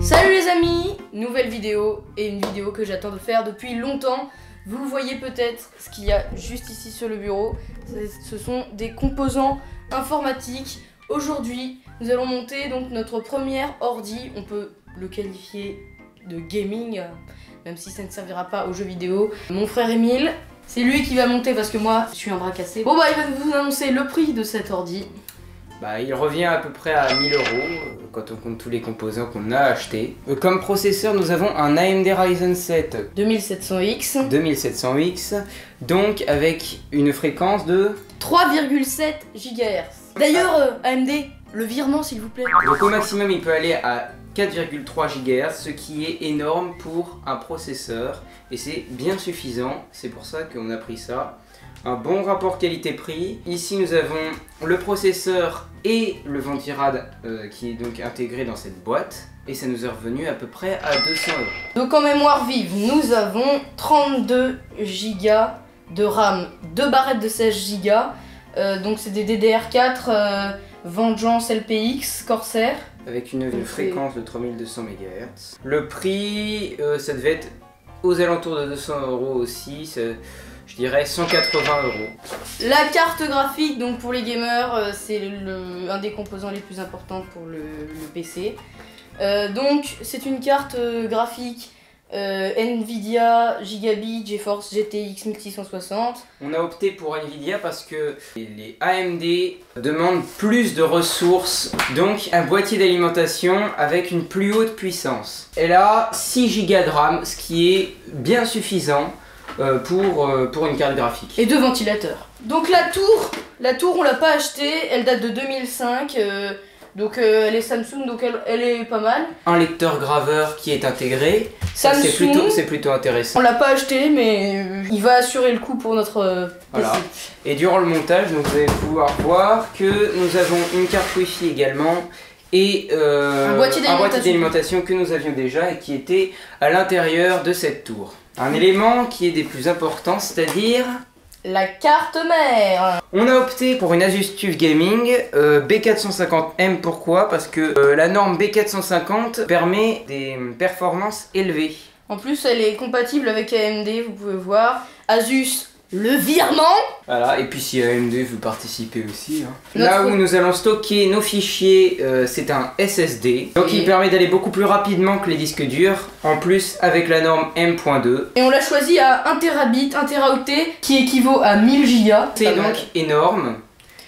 Salut les amis, nouvelle vidéo et une vidéo que j'attends de faire depuis longtemps. Vous le voyez peut-être, ce qu'il y a juste ici sur le bureau, ce sont des composants informatiques. Aujourd'hui, nous allons monter donc notre premier ordi, on peut le qualifier de gaming, même si ça ne servira pas aux jeux vidéo. Mon frère Emile, c'est lui qui va monter parce que moi, je suis un bras cassé. Bon bah, il va vous annoncer le prix de cet ordi. Bah, il revient à peu près à 1000 € quand on compte tous les composants qu'on a achetés. Comme processeur, nous avons un AMD Ryzen 7 2700X, donc avec une fréquence de 3,7 GHz. D'ailleurs, AMD, le virement s'il vous plaît. Donc au maximum, il peut aller à 4,3 GHz, ce qui est énorme pour un processeur. Et c'est bien suffisant, c'est pour ça qu'on a pris ça. Un bon rapport qualité-prix. Ici nous avons le processeur et le ventirad qui est donc intégré dans cette boîte. Et ça nous est revenu à peu près à 200 €. Donc en mémoire vive, nous avons 32 Go de RAM, 2 barrettes de 16 Go. Donc c'est des DDR4 Vengeance LPX Corsair. Avec une fréquence de 3200 MHz. Le prix, ça devait être aux alentours de 200 € aussi. Je dirais 180 €. La carte graphique, donc pour les gamers, c'est un des composants les plus importants pour le PC. Donc c'est une carte graphique Nvidia Gigabit GeForce GTX 1660. On a opté pour Nvidia parce que les AMD demandent plus de ressources, donc un boîtier d'alimentation avec une plus haute puissance. Elle a 6 Go de RAM, ce qui est bien suffisant pour une carte graphique. Et 2 ventilateurs. Donc la tour on l'a pas achetée, elle date de 2005, donc elle est Samsung, donc elle est pas mal. Un lecteur graveur qui est intégré, c'est plutôt intéressant. On l'a pas acheté mais il va assurer le coup pour notre voilà. PC. Et durant le montage, donc, vous allez pouvoir voir que nous avons une carte Wi-Fi également et un boîtier d'alimentation que nous avions déjà et qui était à l'intérieur de cette tour. Un élément qui est des plus importants, c'est-à-dire la carte mère. On a opté pour une Asus TUF Gaming B450M. Pourquoi? Parce que la norme B450 permet des performances élevées. En plus, elle est compatible avec AMD, vous pouvez voir. Asus, le virement. Voilà, et puis si AMD veut participer aussi. Là où nous allons stocker nos fichiers, c'est un SSD. Donc il permet d'aller beaucoup plus rapidement que les disques durs. En plus avec la norme M.2. Et on l'a choisi à 1 Tb, 1 Teraoctet, qui équivaut à 1000 Go. C'est donc énorme.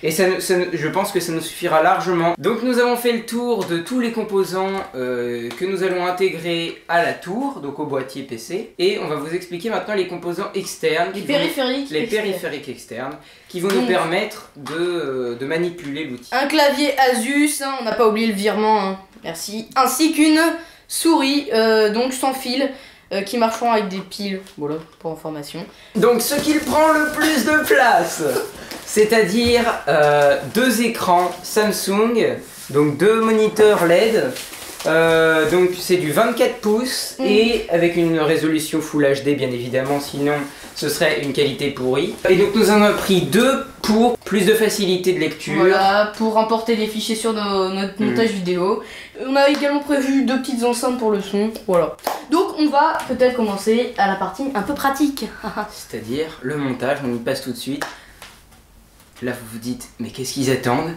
Et je pense que ça nous suffira largement. Donc nous avons fait le tour de tous les composants que nous allons intégrer à la tour, donc au boîtier PC. Et on va vous expliquer maintenant les composants externes. Les périphériques externes qui vont nous permettre de manipuler l'outil. Un clavier Asus, on n'a pas oublié le virement, merci. Ainsi qu'une souris, donc sans fil. Qui marcheront avec des piles, voilà, pour information. Donc ce qui prend le plus de place, c'est-à-dire 2 écrans Samsung, donc 2 moniteurs LED, donc c'est du 24 pouces et avec une résolution Full HD bien évidemment, sinon ce serait une qualité pourrie. Et donc nous en avons pris 2 pour plus de facilité de lecture. Voilà, pour emporter des fichiers sur notre montage vidéo. On a également prévu 2 petites enceintes pour le son, voilà. Donc on va peut-être commencer à la partie un peu pratique. C'est-à-dire le montage, on y passe tout de suite. Là vous vous dites, mais qu'est-ce qu'ils attendent?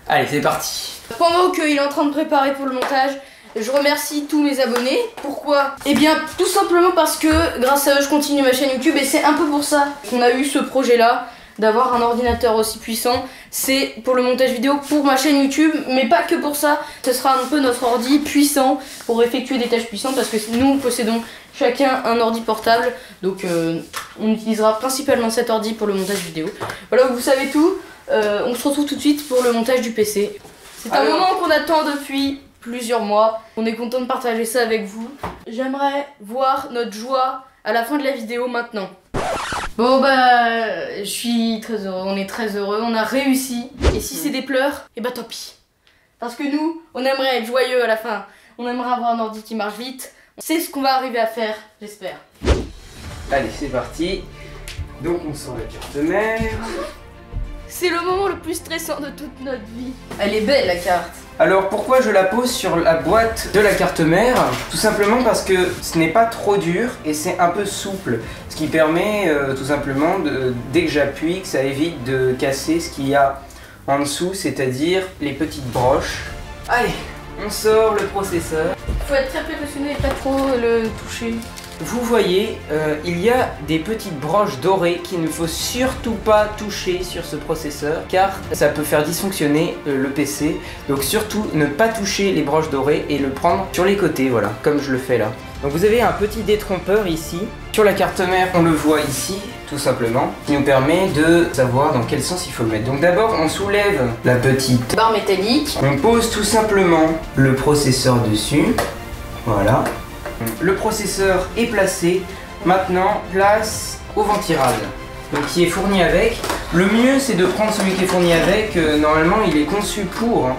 Allez, c'est parti. Pendant qu'il est en train de préparer pour le montage, je remercie tous mes abonnés. Pourquoi? Eh bien tout simplement parce que grâce à eux je continue ma chaîne YouTube et c'est un peu pour ça qu'on a eu ce projet là, d'avoir un ordinateur aussi puissant. C'est pour le montage vidéo pour ma chaîne YouTube, mais pas que pour ça. Ce sera un peu notre ordi puissant pour effectuer des tâches puissantes parce que nous possédons chacun un ordi portable. Donc on utilisera principalement cet ordi pour le montage vidéo. Voilà, vous savez tout. On se retrouve tout de suite pour le montage du PC. C'est un moment qu'on attend depuis plusieurs mois. On est content de partager ça avec vous. J'aimerais voir notre joie à la fin de la vidéo maintenant. Bon bah, je suis très heureux, on est très heureux, on a réussi. Et si c'est des pleurs, et bah tant pis. Parce que nous, on aimerait être joyeux à la fin. On aimerait avoir un ordi qui marche vite. C'est ce qu'on va arriver à faire, j'espère. Allez, c'est parti. Donc on sort la carte mère. C'est le moment le plus stressant de toute notre vie. Elle est belle la carte. Alors pourquoi je la pose sur la boîte de la carte mère? Tout simplement parce que ce n'est pas trop dur et c'est un peu souple. Ce qui permet tout simplement, dès que j'appuie, que ça évite de casser ce qu'il y a en dessous, c'est-à-dire les petites broches. Allez, on sort le processeur. Faut être très précautionneux et pas trop le toucher. Vous voyez, il y a des petites broches dorées qu'il ne faut surtout pas toucher sur ce processeur car ça peut faire dysfonctionner le PC. Donc surtout ne pas toucher les broches dorées et le prendre sur les côtés, voilà, comme je le fais là. Donc vous avez un petit détrompeur ici. Sur la carte mère, on le voit ici, tout simplement, qui nous permet de savoir dans quel sens il faut le mettre. Donc d'abord, on soulève la petite barre métallique. On pose tout simplement le processeur dessus, voilà. Le processeur est placé, maintenant place au ventirad, donc qui est fourni avec. Le mieux c'est de prendre celui qui est fourni avec, normalement il est conçu pour, hein.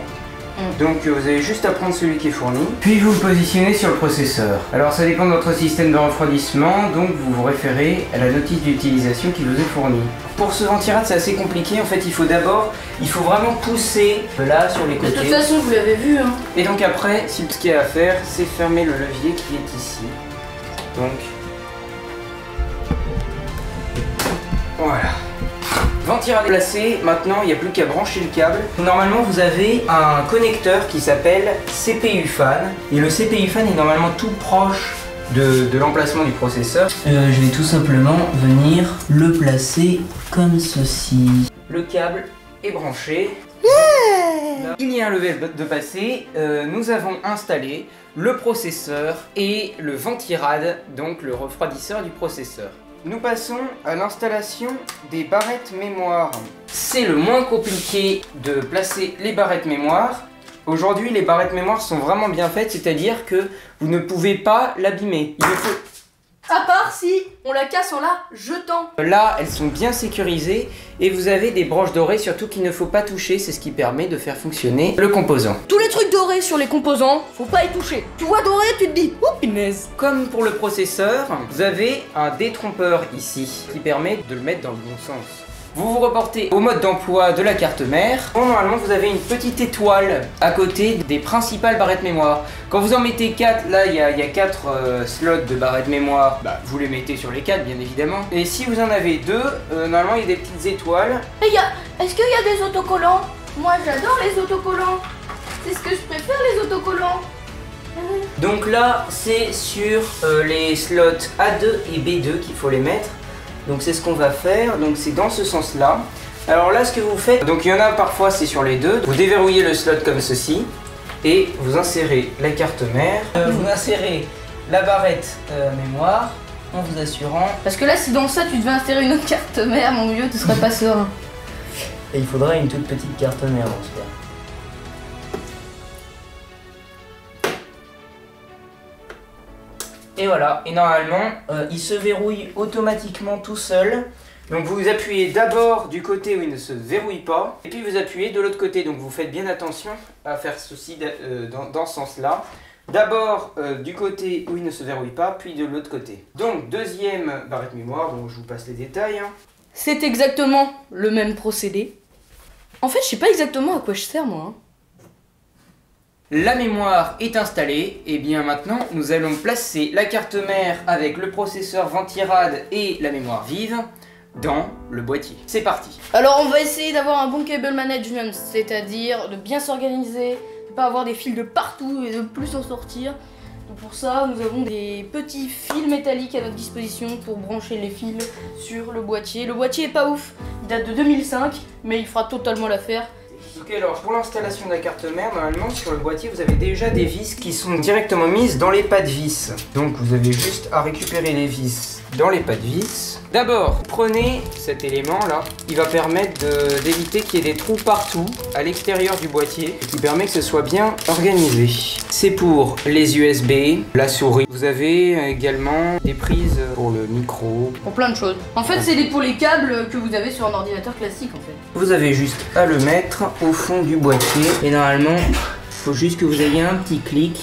Donc vous avez juste à prendre celui qui est fourni, puis vous le positionnez sur le processeur. Alors ça dépend de votre système de refroidissement, donc vous vous référez à la notice d'utilisation qui vous est fournie. Pour ce ventirad c'est assez compliqué, en fait il faut vraiment pousser là sur les côtés. De toute façon vous l'avez vu hein. Et donc après, ce qu'il y a à faire, c'est fermer le levier qui est ici. Donc voilà. Ventirad placé, maintenant il n'y a plus qu'à brancher le câble. Normalement vous avez un connecteur qui s'appelle CPU fan. Et le CPU fan est normalement tout proche de l'emplacement du processeur. Je vais tout simplement venir le placer comme ceci. Le câble est branché. Il y a un level de passé, nous avons installé le processeur et le ventirad, donc le refroidisseur du processeur. Nous passons à l'installation des barrettes mémoire. C'est le moins compliqué de placer les barrettes mémoire. Aujourd'hui, les barrettes mémoire sont vraiment bien faites, c'est-à-dire que vous ne pouvez pas l'abîmer. Il faut... À part si on la casse en la jetant. Là, elles sont bien sécurisées et vous avez des broches dorées surtout qu'il ne faut pas toucher, c'est ce qui permet de faire fonctionner le composant. Tous les trucs dorés sur les composants, faut pas y toucher. Tu vois doré, tu te dis, oh punaise. Comme pour le processeur, vous avez un détrompeur ici qui permet de le mettre dans le bon sens. Vous vous reportez au mode d'emploi de la carte mère. Bon, normalement, vous avez une petite étoile à côté des principales barrettes mémoire. Quand vous en mettez 4, là, il y a 4 slots de barrettes mémoire. Bah, vous les mettez sur les 4, bien évidemment. Et si vous en avez 2, normalement, il y a des petites étoiles. Est-ce qu'il y a des autocollants? Moi, j'adore les autocollants. C'est ce que je préfère, les autocollants. Donc là, c'est sur les slots A2 et B2 qu'il faut les mettre. Donc c'est ce qu'on va faire, donc c'est dans ce sens là. Alors là ce que vous faites, donc il y en a parfois c'est sur les deux, vous déverrouillez le slot comme ceci et vous insérez la carte mère, vous insérez la barrette mémoire en vous assurant... Parce que là si dans ça tu devais insérer une autre carte mère, mon vieux, tu serais pas serein. Et il faudrait une toute petite carte mère dans ce cas. Et voilà, et normalement, il se verrouille automatiquement tout seul. Donc vous appuyez d'abord du côté où il ne se verrouille pas, et puis vous appuyez de l'autre côté. Donc vous faites bien attention à faire ceci dans ce sens-là. D'abord du côté où il ne se verrouille pas, puis de l'autre côté. Donc deuxième barrette mémoire, donc je vous passe les détails. Hein. C'est exactement le même procédé. En fait, je sais pas exactement à quoi je sers moi. Hein. La mémoire est installée, et bien maintenant nous allons placer la carte mère avec le processeur ventirad et la mémoire vive dans le boîtier. C'est parti. Alors on va essayer d'avoir un bon cable management, c'est-à-dire de bien s'organiser, de pas avoir des fils de partout et de plus en sortir. Donc pour ça nous avons des petits fils métalliques à notre disposition pour brancher les fils sur le boîtier. Le boîtier est pas ouf, il date de 2005 mais il fera totalement l'affaire. Ok, alors pour l'installation de la carte mère, normalement sur le boîtier vous avez déjà des vis qui sont directement mises dans les pas de vis. Donc vous avez juste à récupérer les vis dans les pas de vis. D'abord, prenez cet élément là, il va permettre d'éviter qu'il y ait des trous partout à l'extérieur du boîtier, et qui permet que ce soit bien organisé. C'est pour les USB, la souris. Vous avez également des prises pour le micro. Pour plein de choses. En fait c'est pour les câbles que vous avez sur un ordinateur classique en fait. Vous avez juste à le mettre au fond du boîtier, et normalement, il faut juste que vous ayez un petit clic.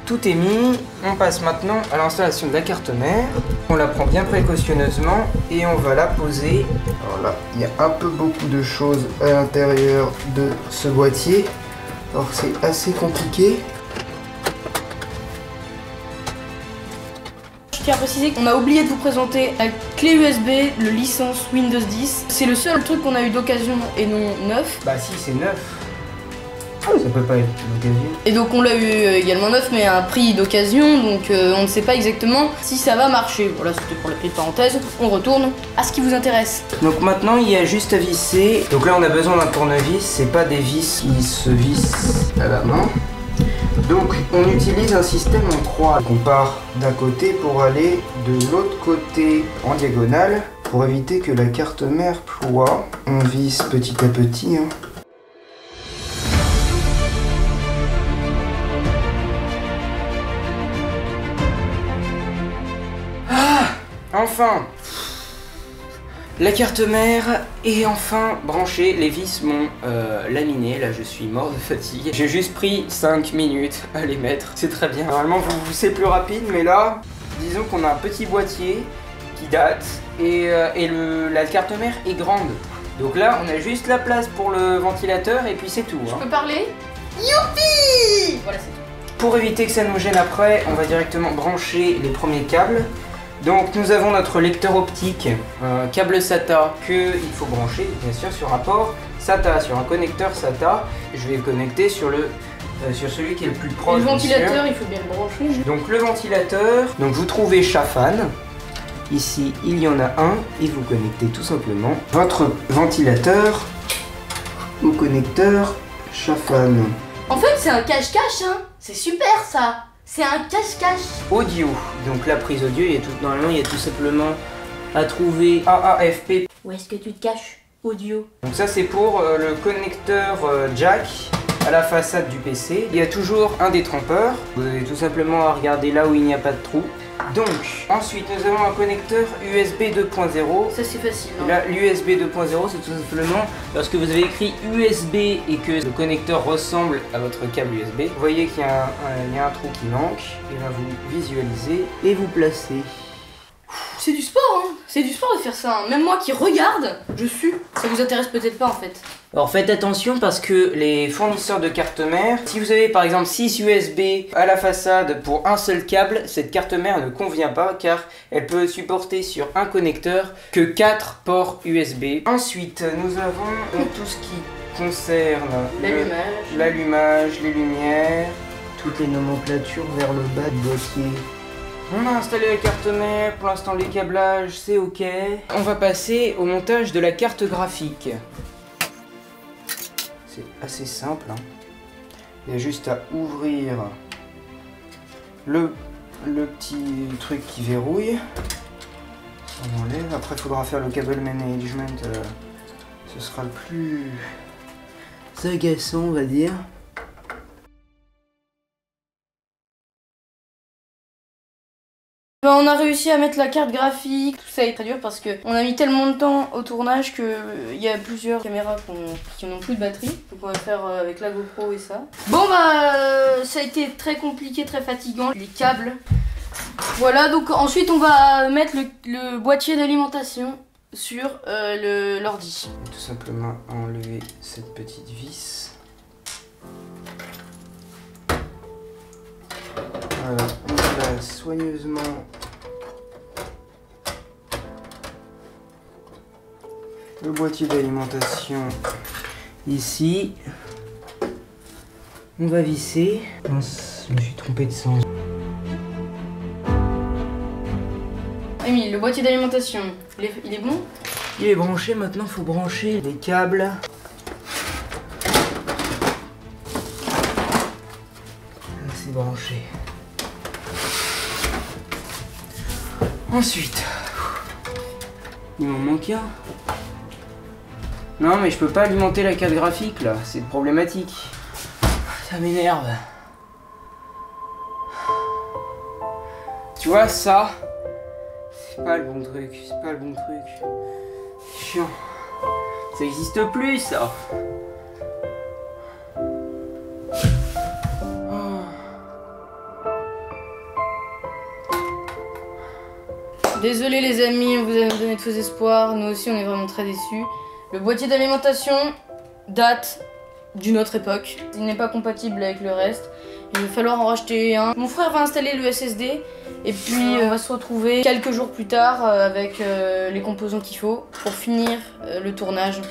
tout est mis. On passe maintenant à l'installation de la carte mère. On la prend bien précautionneusement et on va la poser. Alors là, il y a un peu beaucoup de choses à l'intérieur de ce boîtier. Alors c'est assez compliqué. Je tiens à préciser qu'on a oublié de vous présenter la clé USB, le licence Windows 10. C'est le seul truc qu'on a eu d'occasion et non neuf. Bah si, c'est neuf. Ça peut pas être d'occasion. Et donc on l'a eu également neuf mais à un prix d'occasion, donc on ne sait pas exactement si ça va marcher. Voilà, c'était pour la petite parenthèse. On retourne à ce qui vous intéresse. Donc maintenant il y a juste à visser. Donc là on a besoin d'un tournevis, c'est pas des vis qui se vissent à la main. Donc on utilise un système en croix. On part d'un côté pour aller de l'autre côté en diagonale pour éviter que la carte mère ploie. On visse petit à petit. Enfin, la carte mère est enfin branchée, les vis m'ont laminé, là je suis mort de fatigue. J'ai juste pris 5 minutes à les mettre, c'est très bien. Normalement c'est plus rapide, mais là, disons qu'on a un petit boîtier qui date et la carte mère est grande. Donc là on a juste la place pour le ventilateur et puis c'est tout. Je peux parler? Youpi! Voilà, c'est tout. Pour éviter que ça nous gêne après, on va directement brancher les premiers câbles. Donc nous avons notre lecteur optique, câble SATA que il faut brancher bien sûr sur un port SATA, sur un connecteur SATA. Je vais le connecter sur sur celui qui est le plus proche. Le ventilateur, il faut bien le brancher. Donc le ventilateur, donc vous trouvez Chafan. Ici il y en a un et vous connectez tout simplement votre ventilateur au connecteur Chafan. En fait c'est un cache-cache hein. C'est super ça. C'est un cache-cache. Audio, donc la prise audio, normalement il y a tout simplement à trouver AAFP. Où est-ce que tu te caches? Audio. Donc ça c'est pour le connecteur jack à la façade du PC. Il y a toujours un détrompeur. Vous avez tout simplement à regarder là où il n'y a pas de trou. Donc ensuite nous avons un connecteur USB 2.0. Ça c'est facile. Hein. Là l'USB 2.0 c'est tout simplement lorsque vous avez écrit USB et que le connecteur ressemble à votre câble USB. Vous voyez qu'il y a un trou qui manque. Et là vous visualisez et vous placez. C'est du sport hein. C'est du sport de faire ça. Hein. Même moi qui regarde, je suis. Ça vous intéresse peut-être pas en fait. Alors faites attention parce que les fournisseurs de cartes mère, si vous avez par exemple 6 USB à la façade pour un seul câble, cette carte mère ne convient pas car elle peut supporter sur un connecteur que 4 ports USB. Ensuite, nous avons tout ce qui concerne l'allumage, les lumières, toutes les nomenclatures vers le bas du boîtier. On a installé la carte mère, pour l'instant les câblages c'est ok. On va passer au montage de la carte graphique. C'est assez simple, hein. Il y a juste à ouvrir le petit truc qui verrouille. On enlève. Après il faudra faire le cable management, ce sera le plus agaçant on va dire. On a réussi à mettre la carte graphique, tout ça est très dur parce que on a mis tellement de temps au tournage que il y a plusieurs caméras qui n'ont plus de batterie. Donc on va faire avec la GoPro et ça. Bon bah ça a été très compliqué, très fatigant, les câbles. Voilà, donc ensuite on va mettre le boîtier d'alimentation sur l'ordi. Tout simplement enlever cette petite vis. Voilà, on place soigneusement le boîtier d'alimentation ici. On va visser. Mince, je me suis trompé de sens. Emile, le boîtier d'alimentation, il est bon? Il est branché, maintenant il faut brancher les câbles. C'est branché. Ensuite, il m'en manque un. Non mais je peux pas alimenter la carte graphique là, c'est problématique. Ça m'énerve. Tu vois ça, c'est pas le bon truc, c'est pas le bon truc. C'est chiant. Ça existe plus ça. Désolé les amis, on vous a donné de faux espoirs, nous aussi on est vraiment très déçus. Le boîtier d'alimentation date d'une autre époque. Il n'est pas compatible avec le reste. Il va falloir en racheter un. Mon frère va installer le SSD et puis on va se retrouver quelques jours plus tard avec les composants qu'il faut pour finir le tournage.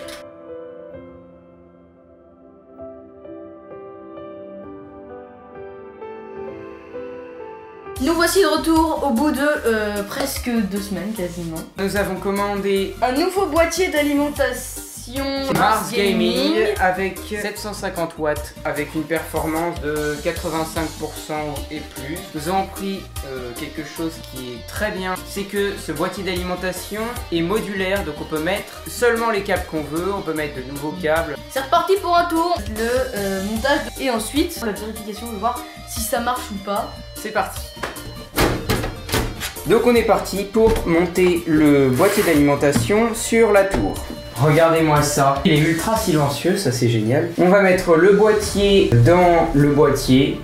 Nous voici de retour au bout de presque 2 semaines quasiment. Nous avons commandé Un nouveau boîtier d'alimentation Mars Gaming avec 750 watts avec une performance de 85% et plus. Nous avons pris quelque chose qui est très bien, c'est que ce boîtier d'alimentation est modulaire, donc on peut mettre seulement les câbles qu'on veut, on peut mettre de nouveaux câbles. C'est reparti pour un tour, le montage et ensuite la vérification de voir si ça marche ou pas. C'est parti. Donc on est parti pour monter le boîtier d'alimentation sur la tour. Regardez-moi ça, il est ultra silencieux, ça c'est génial. On va mettre le boîtier dans le boîtier.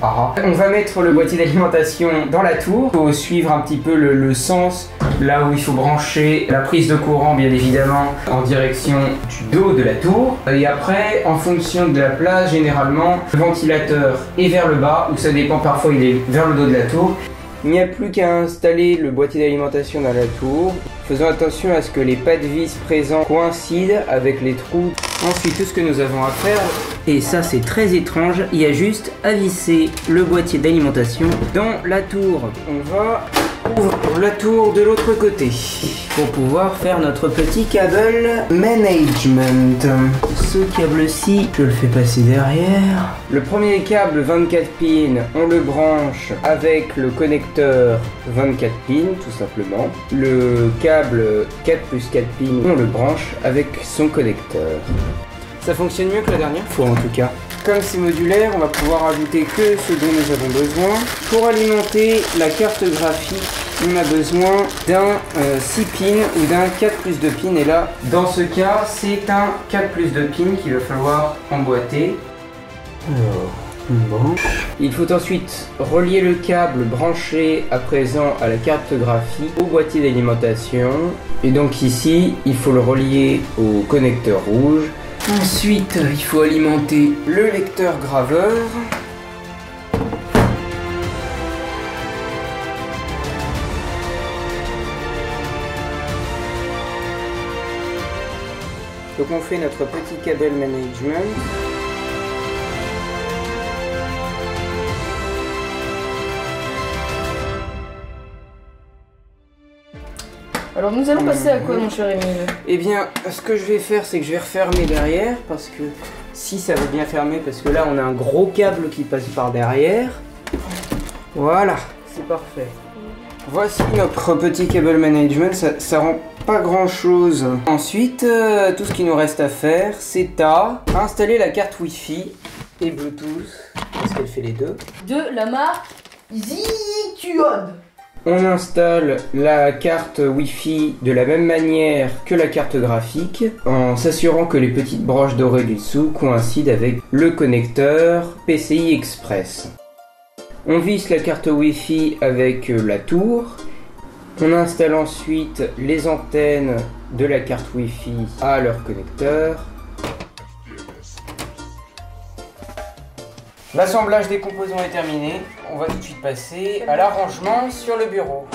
On va mettre le boîtier d'alimentation dans la tour. Il faut suivre un petit peu le sens, là où il faut brancher la prise de courant bien évidemment en direction du dos de la tour. Et après, en fonction de la place, généralement, le ventilateur est vers le bas, ou ça dépend, parfois il est vers le dos de la tour. Il n'y a plus qu'à installer le boîtier d'alimentation dans la tour. Faisons attention à ce que les pas de vis présents coïncident avec les trous. Ensuite, tout ce que nous avons à faire, et ça c'est très étrange, il y a juste à visser le boîtier d'alimentation dans la tour. On va ouvrir la tour de l'autre côté pour pouvoir faire notre petit câble management. Ce câble-ci, je le fais passer derrière. Le premier câble 24 pins, on le branche avec le connecteur 24 pins tout simplement. Le câble 4 plus 4 pins, on le branche avec son connecteur. Ça fonctionne mieux que la dernière fois en tout cas. Comme c'est modulaire, on va pouvoir ajouter que ce dont nous avons besoin. Pour alimenter la carte graphique, on a besoin d'un 6 pins ou d'un 4 plus 2 pins. Et là, dans ce cas, c'est un 4 plus 2 pins qu'il va falloir emboîter. Alors, on branche. Il faut ensuite relier le câble branché à présent à la carte graphique au boîtier d'alimentation. Et donc ici, il faut le relier au connecteur rouge. Ensuite, il faut alimenter le lecteur graveur. Donc on fait notre petit câble management. Alors nous allons passer à quoi mon cher Émile? Eh bien, ce que je vais faire, c'est que je vais refermer derrière, parce que si ça va bien fermer, parce que là on a un gros câble qui passe par derrière. Voilà, c'est parfait. Voici notre petit câble management, ça rend pas grand chose. Ensuite, tout ce qu'il nous reste à faire, c'est à installer la carte Wi-Fi et Bluetooth, parce qu'elle fait les deux. De la marque Zituode. On installe la carte Wi-Fi de la même manière que la carte graphique, en s'assurant que les petites broches dorées du dessous coïncident avec le connecteur PCI Express. On visse la carte Wi-Fi avec la tour. On installe ensuite les antennes de la carte Wi-Fi à leur connecteur. L'assemblage des composants est terminé. On va tout de suite passer à l'arrangement sur le bureau.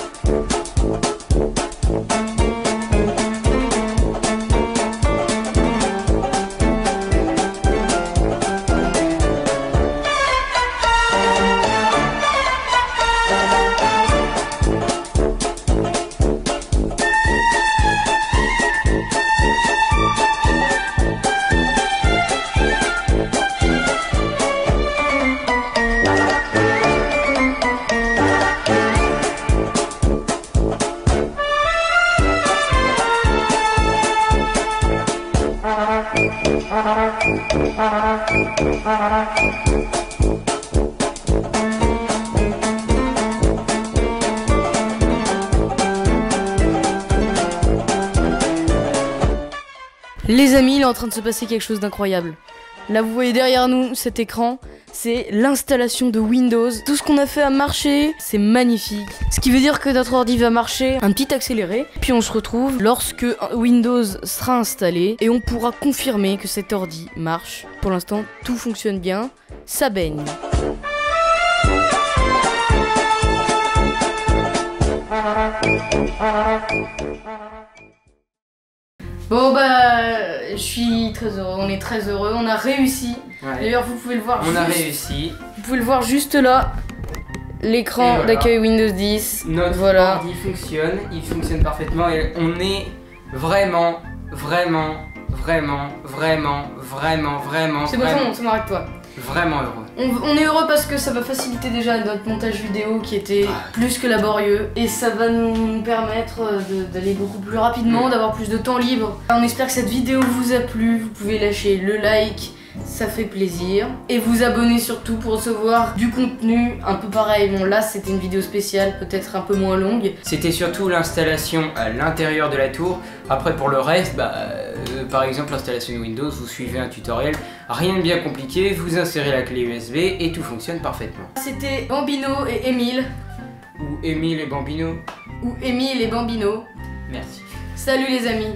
Les amis, il est en train de se passer quelque chose d'incroyable. Là vous voyez derrière nous cet écran, c'est l'installation de Windows. Tout ce qu'on a fait a marché, c'est magnifique. Ce qui veut dire que notre ordi va marcher un petit accéléré. Puis on se retrouve lorsque Windows sera installé et on pourra confirmer que cet ordi marche. Pour l'instant tout fonctionne bien, ça baigne. Bon bah, je suis très heureux, on est très heureux, on a réussi. Ouais. D'ailleurs vous pouvez le voir. On a réussi. Vous pouvez le voir juste là, l'écran Voilà. d'accueil Windows 10. Notre voilà. ordi fonctionne, il fonctionne parfaitement et on est vraiment. C'est bon, c'est bon, arrête-toi. Vraiment heureux. On est heureux parce que ça va faciliter déjà notre montage vidéo qui était plus que laborieux et ça va nous permettre d'aller beaucoup plus rapidement, d'avoir plus de temps libre. On espère que cette vidéo vous a plu, vous pouvez lâcher le like, ça fait plaisir. Et vous abonner surtout pour recevoir du contenu un peu pareil. Bon là c'était une vidéo spéciale, peut-être un peu moins longue. C'était surtout l'installation à l'intérieur de la tour. Après pour le reste, par exemple l'installation de Windows, vous suivez un tutoriel, rien de bien compliqué, vous insérez la clé USB et tout fonctionne parfaitement. C'était Bambino et Émile. Ou Émile et Bambino. Ou Émile et Bambino. Merci. Salut les amis.